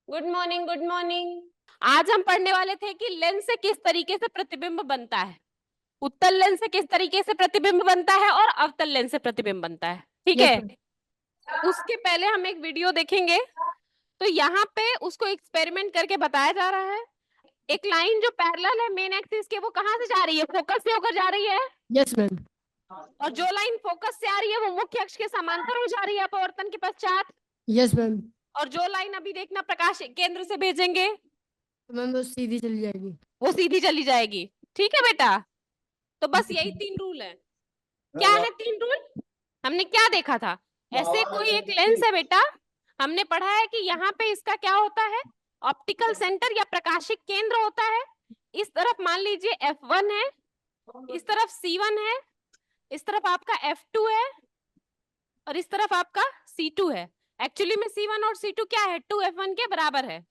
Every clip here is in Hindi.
Good morning, good morning. आज हम पढ़ने वाले थे कि लेंस से किस तरीके से प्रतिबिंब बनता है। उत्तल लेंस से किस तरीके से प्रतिबिंब बनता है और अवतल लेंस से प्रतिबिंब बनता है। ठीक यस है। मैम। उसके पहले हम एक वीडियो देखेंगे। तो यहाँ पे उसको एक्सपेरिमेंट करके बताया जा रहा है। एक लाइन जो पैरेलल है मेन एक्सिस के, वो कहाँ से जा रही है? फोकस से होकर जा रही है। Yes ma'am. और जो लाइन फोकस से आ रही है वो मुख्य अक्ष के समांतर हो जा रही है अपवर्तन के पश्चात। Yes ma'am. और जो लाइन अभी देखना प्रकाश केंद्र से भेजेंगे तो मैम वो सीधी चली जाएगी। वो सीधी चली जाएगी। ठीक है बेटा। तो बस यही 3 रूल है। क्या है 3 रूल? हमने क्या देखा था? ऐसे कोई एक लेंस है बेटा, हमने पढ़ा है कि यहाँ पे इसका क्या होता है, ऑप्टिकल सेंटर या प्रकाशिक केंद्र होता है। इस तरफ मान लीजिए F1 है, इस तरफ C1 है, इस तरफ आपका F2 है और इस तरफ आपका C2 है। एक्चुअली में C1 और C2 क्या है? 2F1 के बराबर है,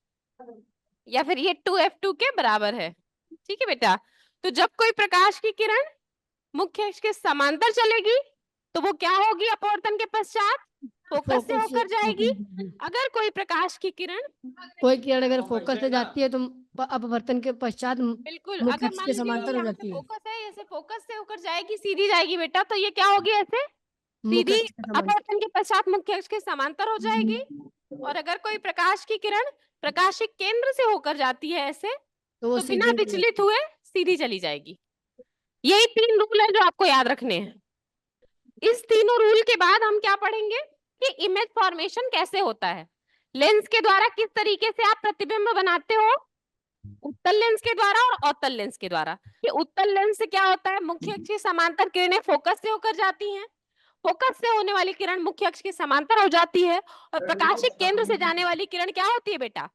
या फिर ये 2F2 के बराबर है। ठीक है बेटा। तो जब कोई प्रकाश की किरण मुख्य अक्ष के समांतर चलेगी तो वो क्या होगी? अपवर्तन के पश्चात फोकस से होकर जाएगी। अगर कोई प्रकाश की किरण कोई किरण अगर फोकस से जाती है तो अपवर्तन के पश्चात बिल्कुल, मुख्य अगर अक्ष मान के लीजिए ये समांतर हो यहाँ पे जाती है। फोकस है, ऐसे फोकस से होकर जाएगी, सीधी जाएगी बेटा, तो ये क्या होगी? ऐसे मुख्य सीधी अक्ष के समांतर। अपवर्तन के पश्चात मुख्य अक्ष के समांतर हो जाएगी। और अगर कोई प्रकाश की किरण प्रकाशिक केंद्र से होकर जाती है ऐसे, तो वो तो बिना सीधी हो विचलित जाती हुए सीधी चली जाएगी। यही 3 रूल है जो आपको याद रखने हैं। इस तीनों रूल के बाद हम क्या पढ़ेंगे कि इमेज फॉर्मेशन कैसे होता है। लेंस के द्वारा किस तरीके से आप प्रतिबिंब बनाते हो, उत्तल लेंस के द्वारा और अवतल लेंस के द्वारा। ये उत्तल लेंस से क्या होता है? मुख्य अक्ष की समांतर किरणें फोकस से होकर जाती हैं, फोकस से होने वाली किरण मुख्य अक्ष के समांतर हो जाती है, और प्रकाशिक केंद्र से जाने वाली किरण क्या होती है बेटा?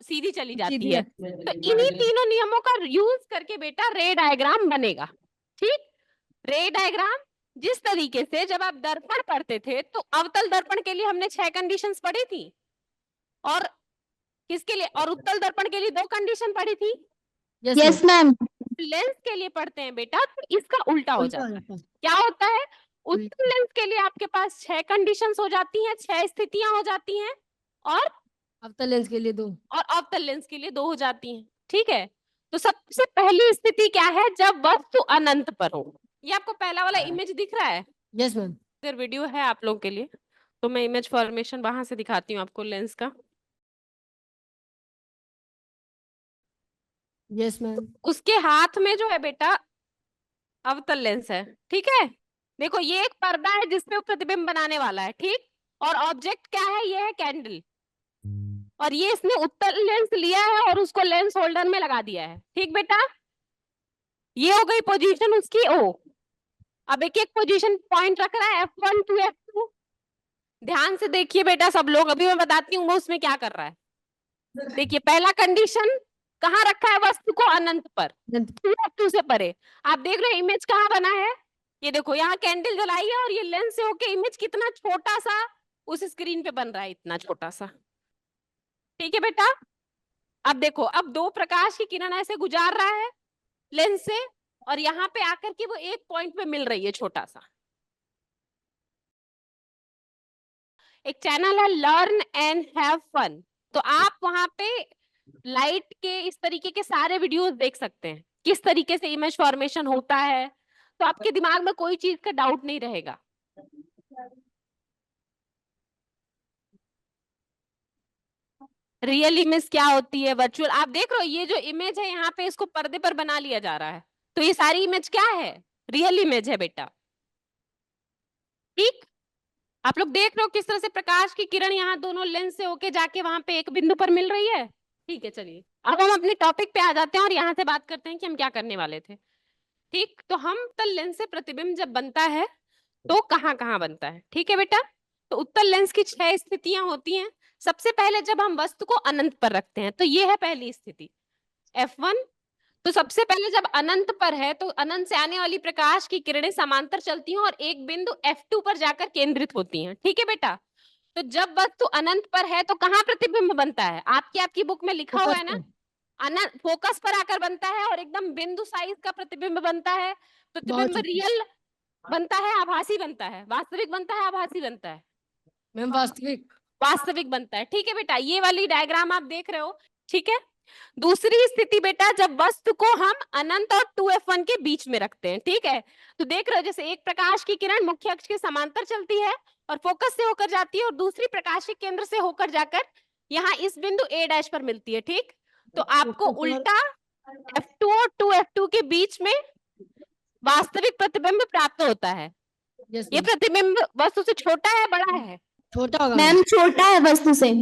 सीधी चली है। जाती सीधी है। जाती तो इन्हीं तीनों नियमों का यूज करके बेटा रे डायग्राम बनेगा। ठीक। रे डायग्राम जिस तरीके से जब आप दर्पण पढ़ते थे तो अवतल दर्पण के लिए हमने 6 कंडीशंस पढ़ी थी, और किसके लिए? और उत्तल दर्पण के लिए 2 कंडीशन पढ़ी थी। है। Yes yes ma'am. Ma'am. Lens के लिए पढ़ते हैं बेटा तो इसका उल्टा हो उल्टा हो जाता है। जाता है। क्या होता है? उत्तल उल्टा। लेंस के लिए आपके पास 6 कंडीशंस हो जाती हैं, 6 स्थितियां हो जाती हैं, और अवतल लेंस के लिए 2। अवतल लेंस के लिए 2 हो जाती हैं। ठीक है। तो सबसे पहली स्थिति क्या है? जब वस्तु अनंत पर हो। ये आपको पहला वाला इमेज दिख रहा है? Yes ma'am. अगर वीडियो है आप लोगों के लिए तो मैं इमेज फॉर्मेशन वहां से दिखाती हूँ आपको लेंस का। Yes ma'am. उसके हाथ में जो है बेटा अवतल लेंस है। ठीक है। देखो ये एक पर्दा है जिसपे वो प्रतिबिंब बनाने वाला है। ठीक। और ऑब्जेक्ट क्या है? ये है कैंडल। और ये इसने उत्तल लेंस लिया है और उसको लेंस होल्डर में लगा दिया है। ठीक बेटा। ये हो गई पोजीशन उसकी ओ। अब एक एक पोजीशन पॉइंट रख रहा है F1 to F2। ध्यान से देखिए बेटा सब लोग, अभी मैं बताती हूँ वो उसमें क्या कर रहा है। देखिए पहला कंडीशन कहाँ रखा है? वस्तु को अनंत पर, 2 से परे। आप देख रहे हैं इमेज कहाँ बना है? ये देखो यहाँ कैंडल जलाई है और ये लेंस से होके इमेज कितना छोटा सा उस स्क्रीन पे बन रहा है, इतना छोटा सा। ठीक है बेटा। अब देखो, अब 2 प्रकाश की किरण ऐसे गुजार रहा है लेंस से, और यहाँ पे आकर के वो एक पॉइंट पे मिल रही है छोटा सा। एक चैनल है लर्न एंड हैव फन, तो आप वहां पे लाइट के इस तरीके के सारे वीडियोस देख सकते हैं, किस तरीके से इमेज फॉर्मेशन होता है। तो आपके दिमाग में कोई चीज का डाउट नहीं रहेगा। रियल इमेज क्या होती है, वर्चुअल। आप देख रहे हो ये जो इमेज है यहाँ पे इसको पर्दे पर बना लिया जा रहा है, तो ये सारी इमेज क्या है? रियल इमेज है बेटा। ठीक। आप लोग देख रहे हो किस तरह से प्रकाश की किरण यहाँ दोनों लेंस से होके जाके वहां पे एक बिंदु पर मिल रही है। ठीक है, चलिए अब हम अपने टॉपिक पे आ जाते हैं और यहाँ से बात करते हैं कि हम क्या करने वाले थे। ठीक। तो हम उत्तल लेंस से प्रतिबिंब जब बनता है तो कहाँ कहाँ बनता है? ठीक है बेटा। तो उत्तल लेंस की 6 स्थितियां होती हैं। सबसे पहले जब हम वस्तु को अनंत पर रखते हैं, तो ये है पहली स्थिति F1। तो सबसे पहले जब अनंत पर है तो अनंत से आने वाली प्रकाश की किरणें समांतर चलती हैं और एक बिंदु F2 पर जाकर केंद्रित होती हैं। ठीक है बेटा। तो जब वस्तु अनंत पर है तो कहाँ प्रतिबिंब बनता है? आपकी बुक में लिखा हुआ फोकस है ना, पे। अनंत फोकस पर आकर बनता है और एकदम बिंदु साइज का प्रतिबिंब बनता है। बहुत प्रतिबिंब छोटी। रियल बनता है, आभासी बनता है, वास्तविक बनता है, आभासी बनता है? मैम वास्तविक। वास्तविक बनता है। ठीक है बेटा, ये वाली डायग्राम आप देख रहे हो, ठीक है। दूसरी स्थिति बेटा, जब वस्तु को हम अनंत और 2f1 के बीच में रखते हैं, ठीक है। तो देख रहे हो, जैसे एक प्रकाश की किरण मुख्य अक्ष के समांतर चलती है और फोकस से होकर जाती है, और दूसरी प्रकाश के केंद्र से होकर जाकर यहाँ इस बिंदु A' पर मिलती है, ठीक। तो आपको उल्टा f2 और 2f2 के बीच में वास्तविक प्रतिबिंब प्राप्त होता है। ये प्रतिबिंब वस्तु से छोटा है, बड़ा है? छोटा होगा मैम, छोटा है वस्तु से।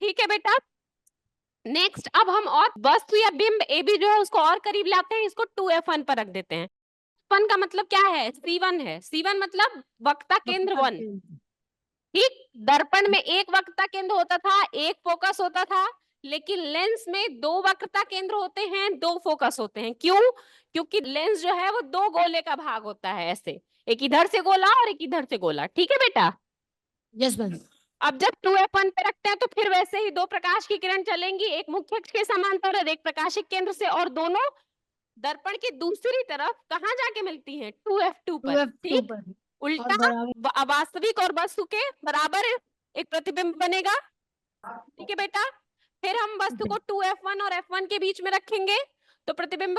ठीक है बेटा। नेक्स्ट, अब हम और वस्तु या बिंब ए बी जो है उसको और करीब लाते हैं, इसको 2f1 पर रख देते हैं। फन का मतलब क्या है? C1 है। C1 मतलब वक्रता केंद्र 1, ठीक। दर्पण में एक वक्रता केंद्र होता था, एक फोकस होता था, लेकिन लेंस में 2 वक्रता केंद्र होते हैं, 2 फोकस होते हैं। क्यों? क्योंकि लेंस जो है वो 2 गोले का भाग होता है, ऐसे एक इधर से गोला और एक इधर से गोला, ठीक है बेटा। Yes ma'am. अब जब 2f1 पे रखते हैं तो फिर वैसे ही 2 प्रकाश की किरण चलेंगी, एक मुख्य अक्ष के समांतर और एक प्रकाशिक केंद्र से, और दोनों दर्पण की दूसरी तरफ कहाँ जाके मिलती हैं? 2f2 पर, ठीक। उल्टा वास्तविक और वस्तु के बराबर एक प्रतिबिंब बनेगा, ठीक है बेटा। फिर हम वस्तु को 2f1 और f1 के बीच में रखेंगे, तो प्रतिबिंब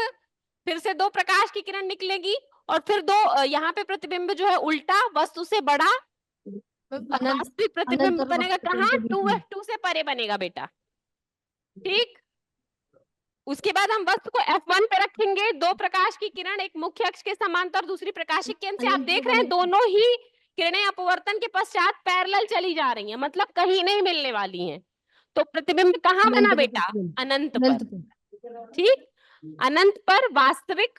फिर से 2 प्रकाश की किरण निकलेगी, और फिर 2 यहाँ पे प्रतिबिंब जो है उल्टा वस्तु से बड़ा वास्तविक प्रतिबिंब बनेगा। कहाँ? 2f2 से परे बनेगा बेटा, ठीक। उसके बाद हम वस्तु को f1 पे रखेंगे, 2 प्रकाश की किरण एक मुख्य अक्ष के समांतर, दूसरी प्रकाशिक केंद्र से। आप देख रहे हैं दोनों ही किरणें अपवर्तन के पश्चात पैरेलल चली जा रही हैं, मतलब कहीं नहीं मिलने वाली हैं। तो प्रतिबिंब कहाँ बना बेटा? अनंत पर, ठीक। अनंत पर वास्तविक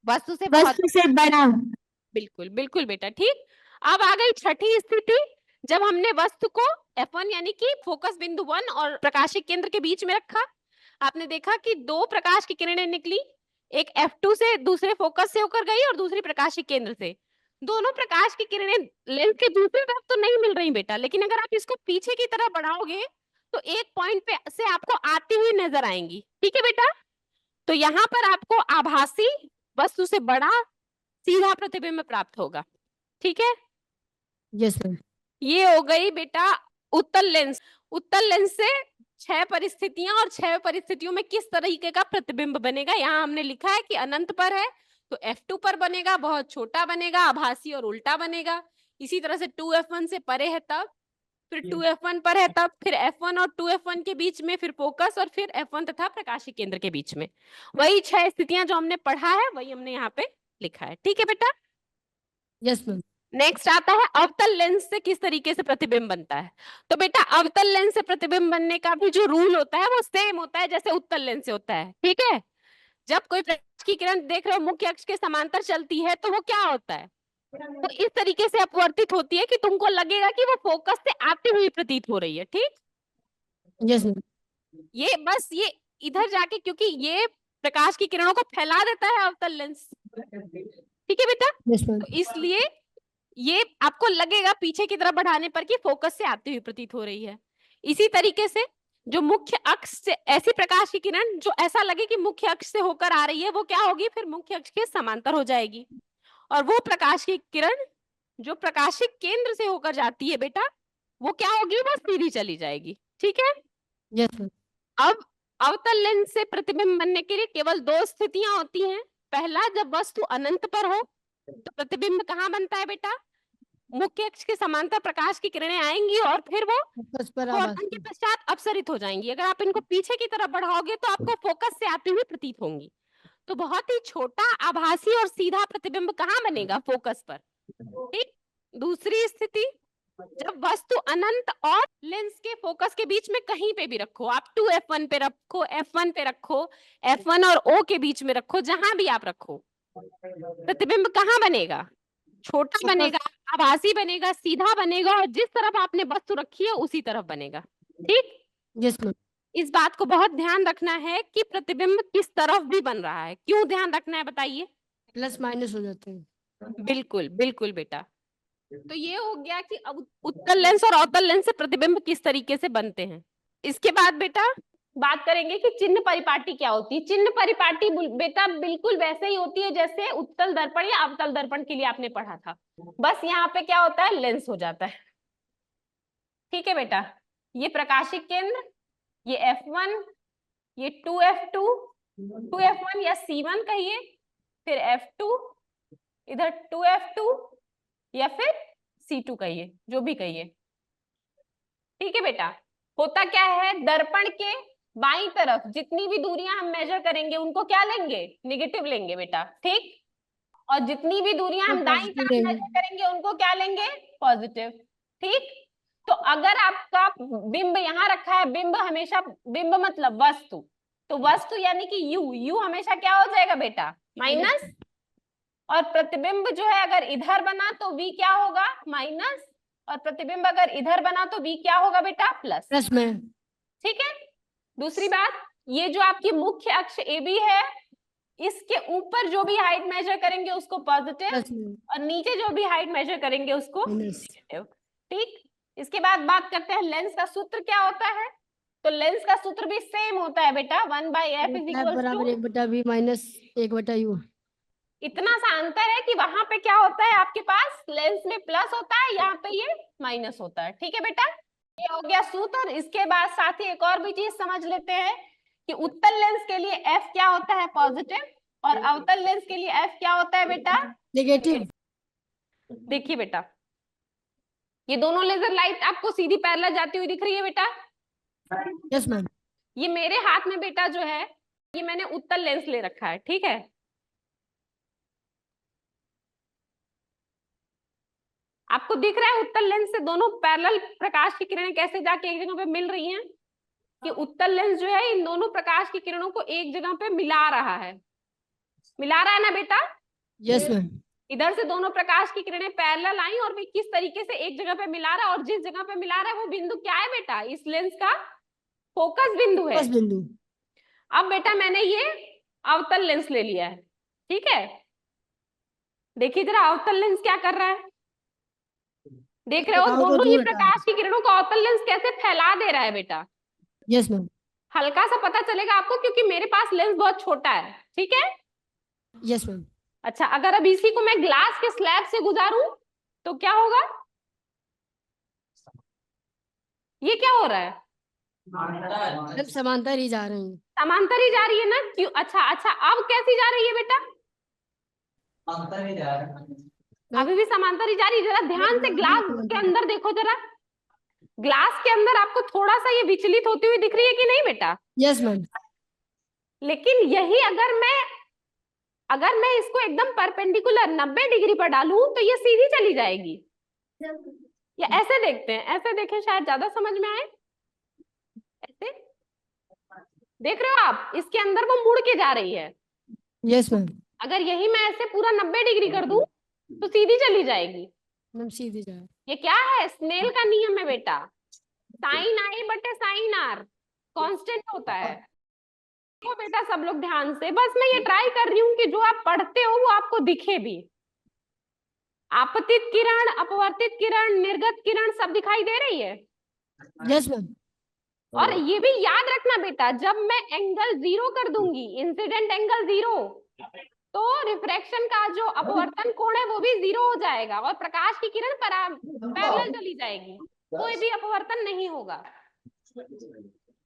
वस्तु से बड़ा। बिल्कुल बिल्कुल बेटा, ठीक। अब आ गई छठी स्थिति, जब हमने वस्तु को f1 यानी कि फोकस बिंदु 1 और प्रकाशिक केंद्र के बीच में रखा। आपने देखा कि 2 प्रकाश की किरणें निकली, एक f2 से दूसरे फोकस से होकर गई और दूसरी प्रकाशिक केंद्र से। दोनों प्रकाश की किरणें लेंस के दूसरी तरफ तो नहीं मिल रही बेटा, लेकिन अगर आप इसको पीछे की तरफ बढ़ाओगे तो एक पॉइंट पे से आपको आती हुई नजर आएंगी, ठीक है बेटा। तो यहाँ पर आपको आभासी वस्तु से बड़ा सीधा प्रतिबिंब प्राप्त होगा, ठीक है। Yes ma'am. ये हो गई बेटा उत्तल लेंस। उत्तल लेंस से 6 परिस्थितियां, और 6 परिस्थितियों में किस तरीके का प्रतिबिंब बनेगा यहाँ हमने लिखा है कि अनंत पर है तो f2 पर बनेगा, बहुत छोटा बनेगा, आभासी और उल्टा बनेगा। इसी तरह से 2f1 से परे है तब, फिर 2f1 पर है तब, फिर f1 और 2f1 के बीच में, फिर फोकस, और फिर f1 तथा प्रकाशिक केंद्र के बीच में। वही 6 स्थितियां जो हमने पढ़ा है वही हमने यहाँ पे लिखा है, ठीक है बेटा। Yes ma'am. नेक्स्ट आता है अवतल लेंस से किस तरीके से प्रतिबिंब बनता है। तो बेटा अवतल लेंस से प्रतिबिंब बनने का भी जो रूल होता है वो सेम होता है जैसे उत्तल लेंस से होता है, ठीक है। जब कोई प्रकाश की किरण देख रहे हो मुख्य अक्ष के समांतर चलती है तो वो क्या होता है? तो इस तरीके से अपवर्तित होती है कि तुमको लगेगा कि वो फोकस से आती हुई प्रतीत हो रही है, ठीक। Yes ma'am. ये बस ये इधर जाके, क्योंकि ये प्रकाश की किरणों को फैला देता है अवतल लेंस, ठीक है बेटा। Yes ma'am. तो इसलिए ये आपको लगेगा पीछे की तरफ बढ़ाने पर कि फोकस से आती हुई प्रतीत हो रही है। इसी तरीके से जो मुख्य अक्ष से ऐसी प्रकाश की किरण जो ऐसा लगे कि मुख्य अक्ष से होकर आ रही है वो क्या होगी? फिर मुख्य अक्ष के समांतर हो जाएगी, और वो प्रकाश की किरण जो प्रकाशिक केंद्र से होकर जाती है बेटा वो क्या होगी? वो सीधी चली जाएगी, ठीक है। Yes ma'am. अब अवतल लेंस से प्रतिबिंब बनने के लिए केवल 2 स्थितियां होती हैं। पहला, जब वस्तु अनंत पर हो तो प्रतिबिंब कहाँ बनता है बेटा? मुख्य अक्ष के समांतर प्रकाश की किरणें आएंगी और फिर वो फोकस पर अपवर्तन के पश्चात अपसरित हो जाएंगी। अगर आप इनको पीछे की तरफ बढ़ाओगे तो आपको फोकस से आती हुई प्रतीत होंगी। तो बहुत ही छोटा आभासी और सीधा प्रतिबिंब कहाँ बनेगा? फोकस पर, ठीक। दूसरी स्थिति, जब वस्तु अनंत और लेंस के फोकस के बीच में कहीं पे भी रखो, आप 2f1 पे रखो, f1 पे रखो, f1 और o के बीच में रखो, जहां भी आप रखो, प्रतिबिंब कहाँ बनेगा? छोटा बनेगा, आभासी बनेगा, सीधा बनेगा, और जिस तरफ आपने वस्तु रखी है उसी तरफ बनेगा, ठीक। Yes ma'am. इस बात को बहुत ध्यान रखना है कि प्रतिबिंब किस तरफ भी बन रहा है। क्यों ध्यान रखना है बताइए? प्लस माइनस हो जाते हैं। बिल्कुल बिल्कुल बेटा। तो ये हो गया कि अब उत्तल लेंस और अवतल लेंस से प्रतिबिंब किस तरीके से बनते हैं। इसके बाद बेटा बात करेंगे कि चिन्ह परिपाटी क्या होती है। चिन्ह परिपाटी बेटा बिल्कुल वैसे ही होती है जैसे उत्तल दर्पण या अवतल दर्पण के लिए आपने पढ़ा था, बस यहाँ पे क्या होता है? लेंस हो जाता है, ठीक है बेटा, ये प्रकाशिक केंद्र, ये F1, ये 2F2, 2F1 या C1 कहिए, फिर F2, इधर 2F2 या फिर C2 कहिए, जो भी कहिए। ठीक है बेटा, होता क्या है, दर्पण के बाईं तरफ जितनी भी दूरियां हम मेजर करेंगे उनको क्या लेंगे, निगेटिव लेंगे बेटा, ठीक। और जितनी भी दूरियां हम दाईं पॉजिटिव तरफ लेंगे। मेजर करेंगे उनको क्या लेंगे, पॉजिटिव, ठीक। तो अगर आपका बिंब यहाँ रखा है, बिंब हमेशा, बिंब मतलब वस्तु, तो वस्तु यानी कि यू हमेशा क्या हो जाएगा बेटा, माइनस। और प्रतिबिंब जो है अगर इधर बना तो v क्या होगा, माइनस। और प्रतिबिंब अगर इधर बना तो v क्या होगा बेटा, प्लस। प्लस में। ठीक है। दूसरी बात, ये जो आपकी मुख्य अक्ष AB है, इसके ऊपर जो भी हाइट मेजर करेंगे उसको पॉजिटिव, प्लस में। और नीचे जो भी हाइट मेजर करेंगे उसको माइनस। नेगेटिव, ठीक। इसके बाद बात करते हैं लेंस का सूत्र क्या होता है। तो लेंस का सूत्र भी सेम होता है बेटा, 1/f इज F इक्वल बराबर टू, 1/v माइनस 1/u। इतना सा अंतर है कि वहां पे क्या होता है आपके पास, लेंस में प्लस होता है, यहाँ पे ये माइनस होता है। ठीक है बेटा, ये हो गया सूत्र। इसके बाद साथ ही एक और भी चीज समझ लेते हैं कि उत्तल लेंस के लिए f क्या होता है, पॉजिटिव, और अवतल लेंस के लिए f क्या होता है बेटा, नेगेटिव। देखिए बेटा, ये दोनों लेजर लाइट आपको सीधी पैरेलल जाती हुई दिख रही है बेटा। Yes ma'am. ये मेरे हाथ में बेटा जो है, ये मैंने उत्तल लेंस ले रखा है, ठीक है। आपको दिख रहा है उत्तल लेंस से दोनों पैरेलल प्रकाश की किरणें कैसे जाके एक जगह पे मिल रही हैं, कि उत्तल लेंस जो है इन दोनों प्रकाश की किरणों को एक जगह पे मिला रहा है, मिला रहा है ना बेटा। Yes ma'am. इधर से दोनों प्रकाश की किरणें पैरेलल आई और वे किस तरीके से एक जगह पे मिला रहा है, और जिस जगह पे मिला रहा है वो बिंदु क्या है बेटा, इस लेंस का फोकस बिंदु है। बस बिंदु। अब बेटा मैंने ये अवतल लेंस ले लिया है, ठीक है। देखिए जरा अवतल लेंस क्या कर रहा है, देख रहे हो दिखाओ तो दोनों ही दूर हटा। प्रकाश की किरणों को अवतल लेंस कैसे फैला दे रहा है बेटा। Yes ma'am. हल्का सा पता चलेगा आपको क्योंकि मेरे पास लेंस बहुत छोटा है, ठीक है। Yes ma'am. अच्छा, अगर अब इसी को मैं ग्लास के स्लैब से गुजारूं तो क्या होगा, ये क्या हो रहा है, सब समांतर ही जा रहे हैं। समांतर ही जा रही है ना, क्यों, अच्छा अच्छा, अब कैसी जा रही है बेटा, अंतर ही जा रहा है। अभी भी समांतर ही जा रही है। जरा ध्यान से ग्लास के अंदर देखो, जरा ग्लास के अंदर आपको थोड़ा सा ये विचलित होती हुई दिख रही है कि नहीं बेटा। Yes ma'am. लेकिन यही अगर मैं इसको एकदम परपेंडिकुलर 90 डिग्री पर डालूं तो ये सीधी चली जाएगी। या ऐसे देखते हैं, ऐसे देखें शायद ज्यादा समझ में आए। ऐसे देख रहे हो आप, इसके अंदर वो मुड़ के जा रही है। Yes ma'am. अगर यही मैं ऐसे पूरा 90 डिग्री कर दूं तो सीधी चली जाएगी। मैम सीधे जा। ये क्या है, स्नेल का नियम है बेटा, साइन आई बटे साइन आर कांस्टेंट होता है। तो बेटा सब लोग ध्यान से, बस मैं ये ट्राई कर रही हूँ कि जो आप पढ़ते हो वो आपको दिखे भी। आपतित किरण, अपवर्तित किरण, निर्गत किरण सब दिखाई दे रही है। Yes ma'am. और ये भी याद रखना बेटा, जब मैं एंगल 0 कर दूंगी, इंसिडेंट एंगल 0, तो रिफ्रैक्शन का जो अपवर्तन कोण है वो भी 0 हो जाएगा और प्रकाश की किरण पैरेलल चली जाएगी, कोई भी अपवर्तन नहीं होगा।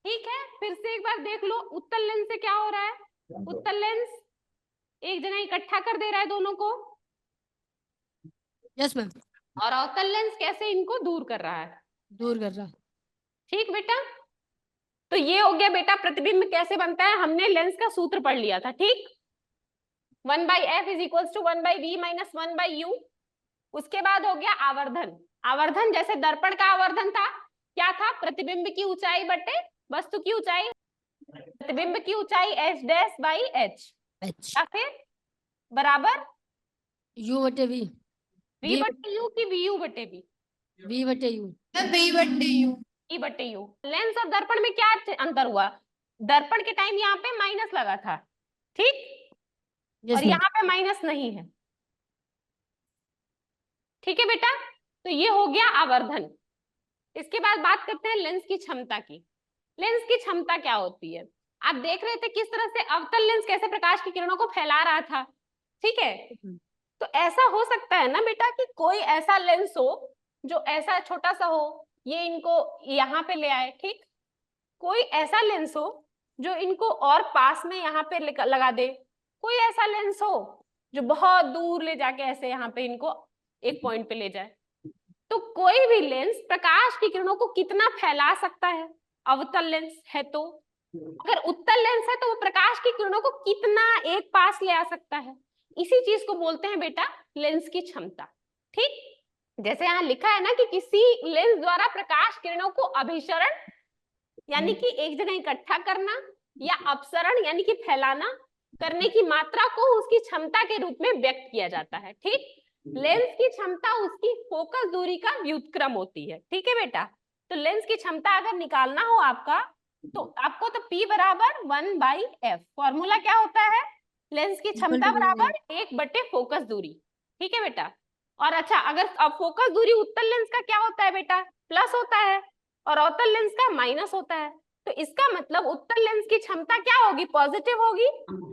ठीक है, फिर से एक बार देख लो उत्तल लेंस से क्या हो रहा है। उत्तल लेंस एक जगह इकट्ठा कर दे रहा है दोनों को, यस मैम। और अवतल लेंस कैसे इनको दूर कर रहा है, दूर कर रहा। ठीक बेटा। तो ये हो गया बेटा प्रतिबिंब कैसे बनता है, हमने लेंस का सूत्र पढ़ लिया था, ठीक। 1/f is equals to 1/v minus 1/u। उसके बाद हो गया आवर्धन। आवर्धन जैसे दर्पण का आवर्धन था, क्या था, प्रतिबिंब की ऊंचाई बटे वस्तु की ऊंचाई, प्रतिबिंब की ऊंचाई h dash by h, H. या फिर बराबर यू बटे वी। v बटे u की vu बटे v, वी बटे यू। e बटे u। लेंस और दर्पण में क्या अंतर हुआ, दर्पण के टाइम यहाँ पे माइनस लगा था, ठीक, यस और मैम। यहाँ पे माइनस नहीं है, ठीक है बेटा। तो ये हो गया आवर्धन। इसके बाद बात करते हैं लेंस की क्षमता की। लेंस की क्षमता क्या होती है, आप देख रहे थे किस तरह से अवतल लेंस कैसे प्रकाश की किरणों को फैला रहा था, ठीक है। तो ऐसा हो सकता है ना बेटा कि कोई ऐसा लेंस हो जो ऐसा छोटा सा हो, ये इनको यहाँ पे ले आए, ठीक। कोई ऐसा लेंस हो जो इनको और पास में यहाँ पे लगा दे, कोई ऐसा लेंस हो जो बहुत दूर ले जाके ऐसे यहाँ पे इनको एक पॉइंट पे ले जाए। तो कोई भी लेंस प्रकाश की किरणों को कितना फैला सकता है? अवतल लेंस है तो, अगर उत्तल लेंस है तो वो प्रकाश की किरणों को कितना एक पास ले आ सकता है? इसी चीज को बोलते हैं बेटा लेंस की क्षमता, ठीक। जैसे यहाँ लिखा है ना कि किसी लेंस द्वारा प्रकाश किरणों को अभिसरण यानी कि एक जगह इकट्ठा करना या अपसरण यानी कि फैलाना करने की मात्रा को उसकी क्षमता के रूप में व्यक्त किया जाता है, ठीक। लेंस की क्षमता उसकी फोकस दूरी का व्युत्क्रम होती है, ठीक है बेटा। तो लेंस की क्षमता अगर निकालना हो आपका तो आपको तो P बराबर 1/f, फॉर्मूला क्या होता है? लेंस की क्षमता बराबर 1/, फोकस दूरी, ठीक है बेटा। और अच्छा, अगर अब फोकस दूरी उत्तल लेंस का क्या होता है बेटा? प्लस होता है और अवतल लेंस का माइनस होता है। तो इसका मतलब उत्तल लेंस की क्षमता क्या होगी? पॉजिटिव होगी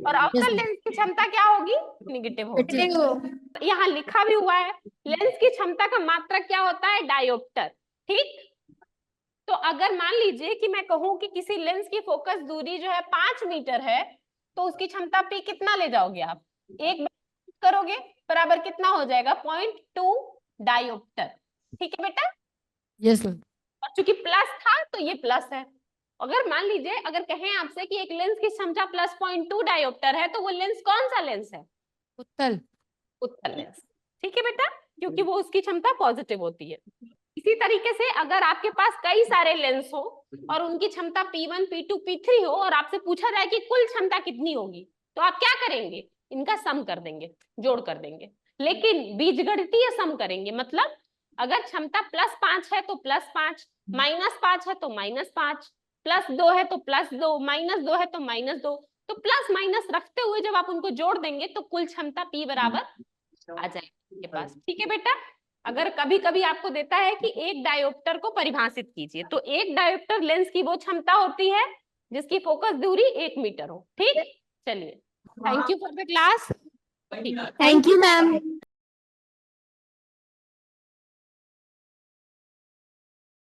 और अवतल लेंस की क्षमता क्या होगी? निगेटिव होगी। यहाँ लिखा भी हुआ है लेंस की क्षमता का मात्रक क्या होता है? डायोप्टर, ठीक। तो अगर मान लीजिए कि मैं कहूं कि किसी लेंस की फोकस दूरी जो है 5 मीटर है तो उसकी क्षमता P कितना ले जाओगे आप? एक करोगे बराबर कितना हो जाएगा? 0.2 डायोप्टर, ठीक है बेटा। Yes ma'am. और चूंकि प्लस था तो ये प्लस है। अगर मान लीजिए अगर कहें आपसे कि एक लेंस की क्षमता प्लस 0.2 डायोप्टर है तो वो लेंस कौन सा लेंस है? उत्तल। उत्तल लेंस, ठीक है बेटा, क्योंकि वो उसकी क्षमता पॉजिटिव होती है। इसी तरीके से अगर आपके पास कई सारे लेंस हो और उनकी क्षमता P1, P2, P3 हो और आपसे पूछा जाए कि कुल क्षमता कितनी होगी तो आप क्या करेंगे? इनका सम कर देंगे, जोड़ कर देंगे, लेकिन बीजगणितीय सम करेंगे। मतलब अगर क्षमता +5 है तो +5, -5 है तो -5, +2 है तो +2, -2 है तो -2। तो प्लस माइनस रखते हुए जब आप उनको जोड़ देंगे तो कुल क्षमता P बराबर आ जाएगी आपके पास, ठीक है बेटा। अगर कभी कभी आपको देता है कि एक डायोप्टर को परिभाषित कीजिए तो एक डायोप्टर लेंस की वो क्षमता होती है जिसकी फोकस दूरी 1 मीटर हो, ठीक। चलिए, thank you for the class. Thank you ma'am.